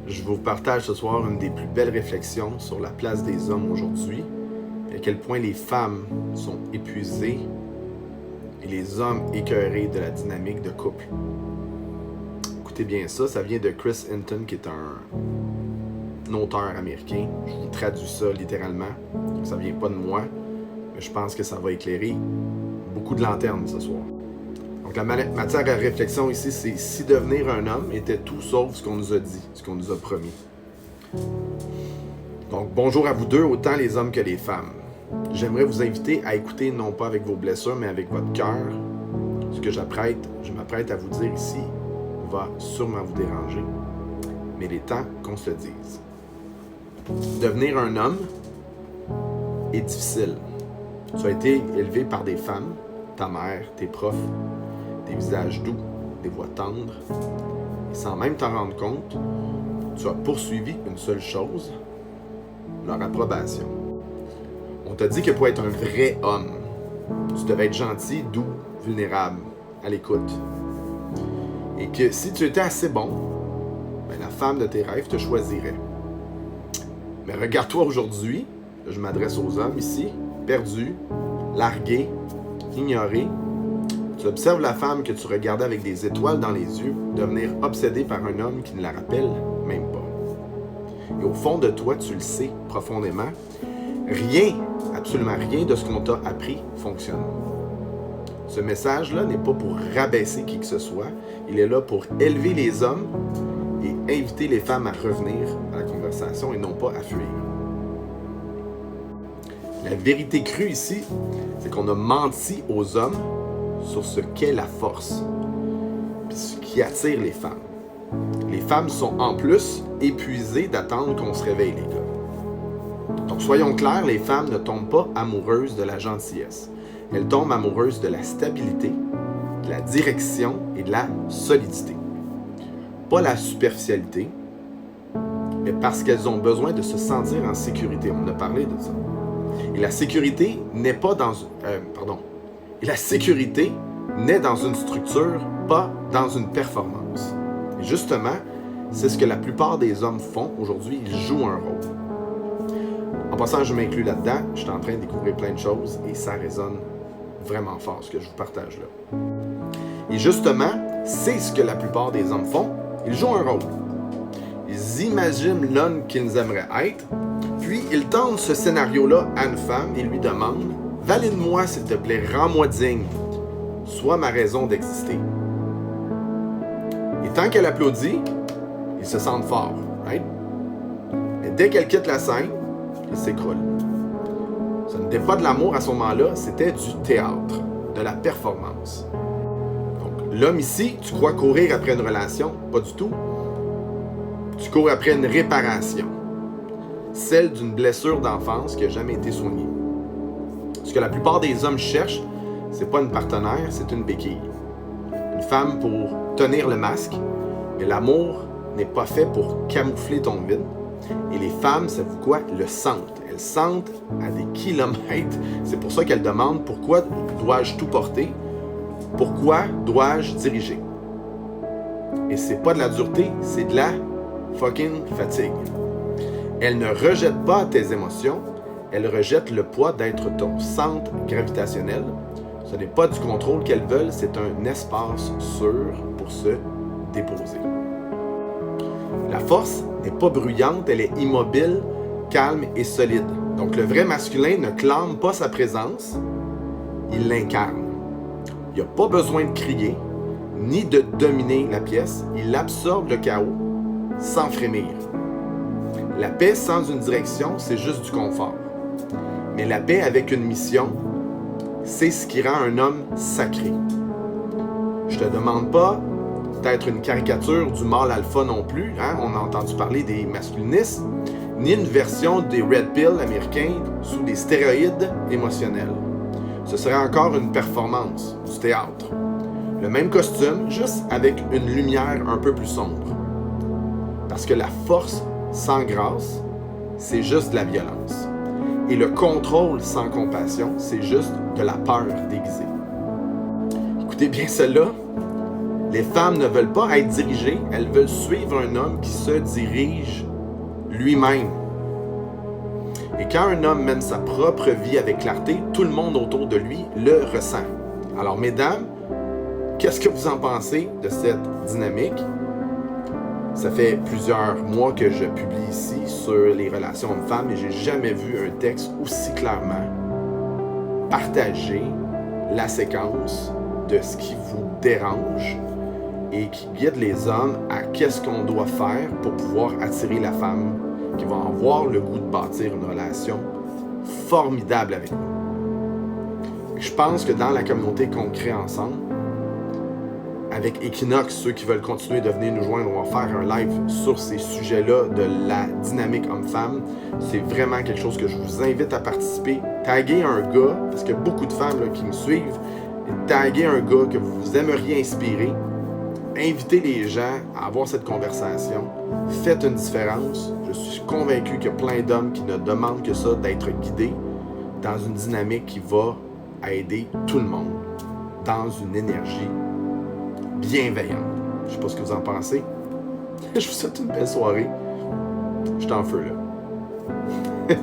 Je vous partage ce soir une des plus belles réflexions sur la place des hommes aujourd'hui et à quel point les femmes sont épuisées et les hommes écœurés de la dynamique de couple. Écoutez bien ça vient de Chris Hinton qui est un auteur américain. Je vous traduis ça littéralement. Ça vient pas de moi, mais je pense que ça va éclairer beaucoup de lanternes ce soir. Donc la matière à réflexion ici, c'est si devenir un homme était tout sauf ce qu'on nous a dit, ce qu'on nous a promis. Donc bonjour à vous deux, autant les hommes que les femmes. J'aimerais vous inviter à écouter non pas avec vos blessures, mais avec votre cœur. Ce que je m'apprête à vous dire ici va sûrement vous déranger, mais il est temps qu'on se le dise. Devenir un homme est difficile. Tu as été élevé par des femmes, ta mère, tes profs, des visages doux, des voix tendres, et sans même t'en rendre compte, tu as poursuivi une seule chose, leur approbation. On t'a dit que pour être un vrai homme, tu devais être gentil, doux, vulnérable, à l'écoute. Et que si tu étais assez bon, la femme de tes rêves te choisirait. Mais regarde-toi aujourd'hui, je m'adresse aux hommes ici, perdus, largués, ignorés. Tu observes la femme que tu regardais avec des étoiles dans les yeux devenir obsédée par un homme qui ne la rappelle même pas. Et au fond de toi, tu le sais profondément, rien, absolument rien de ce qu'on t'a appris fonctionne. Ce message-là n'est pas pour rabaisser qui que ce soit, il est là pour élever les hommes et inviter les femmes à revenir à la conversation et non pas à fuir. La vérité crue ici, c'est qu'on a menti aux hommes sur ce qu'est la force, puis ce qui attire les femmes. Les femmes sont en plus épuisées d'attendre qu'on se réveille, les gars. Donc soyons clairs, les femmes ne tombent pas amoureuses de la gentillesse. Elles tombent amoureuses de la stabilité, de la direction et de la solidité. Pas la superficialité, mais parce qu'elles ont besoin de se sentir en sécurité. On a parlé de ça. Et la sécurité n'est pas dans... Et la sécurité naît dans une structure, pas dans une performance. Et justement, c'est ce que la plupart des hommes font aujourd'hui. Ils jouent un rôle. En passant, je m'inclus là-dedans. Je suis en train de découvrir plein de choses et ça résonne vraiment fort, ce que je vous partage là. Et justement, c'est ce que la plupart des hommes font. Ils jouent un rôle. Ils imaginent l'homme qu'ils aimeraient être, puis ils tendent ce scénario-là à une femme et lui demandent « Valide-moi, s'il te plaît, rends-moi digne. Sois ma raison d'exister. » Et tant qu'elle applaudit, ils se sentent forts, right? Mais dès qu'elle quitte la scène, ils s'écroulent. Ce n'était pas de l'amour à ce moment-là, c'était du théâtre, de la performance. Donc, l'homme ici, tu crois courir après une relation? Pas du tout. Tu cours après une réparation. Celle d'une blessure d'enfance qui n'a jamais été soignée. Ce que la plupart des hommes cherchent, c'est pas une partenaire, c'est une béquille. Une femme pour tenir le masque, mais l'amour n'est pas fait pour camoufler ton vide. Et les femmes, savez-vous quoi? Le sentent. Elles sentent à des kilomètres. C'est pour ça qu'elles demandent pourquoi dois-je tout porter? Pourquoi dois-je diriger? Et c'est pas de la dureté, c'est de la fucking fatigue. Elles ne rejettent pas tes émotions, elles rejettent le poids d'être ton centre gravitationnel. Ce n'est pas du contrôle qu'elles veulent, c'est un espace sûr pour se déposer. La force n'est pas bruyante, elle est immobile, calme et solide. Donc le vrai masculin ne clame pas sa présence, il l'incarne. Il n'a pas besoin de crier, ni de dominer la pièce, il absorbe le chaos sans frémir. La paix sans une direction, c'est juste du confort. Mais la paix avec une mission, c'est ce qui rend un homme sacré. Je te demande pas d'être une caricature du mâle alpha non plus, hein? On a entendu parler des masculinistes, ni une version des Red Pill américains sous des stéroïdes émotionnels. Ce serait encore une performance, du théâtre. Le même costume, juste avec une lumière un peu plus sombre. Parce que la force sans grâce, c'est juste de la violence. Et le contrôle sans compassion, c'est juste de la peur déguisée. Écoutez bien cela. Les femmes ne veulent pas être dirigées, elles veulent suivre un homme qui se dirige lui-même. Et quand un homme mène sa propre vie avec clarté, tout le monde autour de lui le ressent. Alors, mesdames, qu'est-ce que vous en pensez de cette dynamique? Ça fait plusieurs mois que je publie ici sur les relations hommes-femmes et j'ai jamais vu un texte aussi clairement partager la séquence de ce qui vous dérange et qui guide les hommes à qu'est-ce qu'on doit faire pour pouvoir attirer la femme qui va avoir le goût de bâtir une relation formidable avec nous. Je pense que dans la communauté qu'on crée ensemble, avec Equinox, ceux qui veulent continuer de venir nous joindre, on va faire un live sur ces sujets-là de la dynamique homme-femme. C'est vraiment quelque chose que je vous invite à participer. Taguez un gars, parce qu'il y a beaucoup de femmes là, qui me suivent, et taguez un gars que vous aimeriez inspirer. Invitez les gens à avoir cette conversation. Faites une différence. Je suis convaincu qu'il y a plein d'hommes qui ne demandent que ça, d'être guidés dans une dynamique qui va aider tout le monde dans une énergie bienveillante. Je ne sais pas ce que vous en pensez. Je vous souhaite une belle soirée. Je suis en feu là.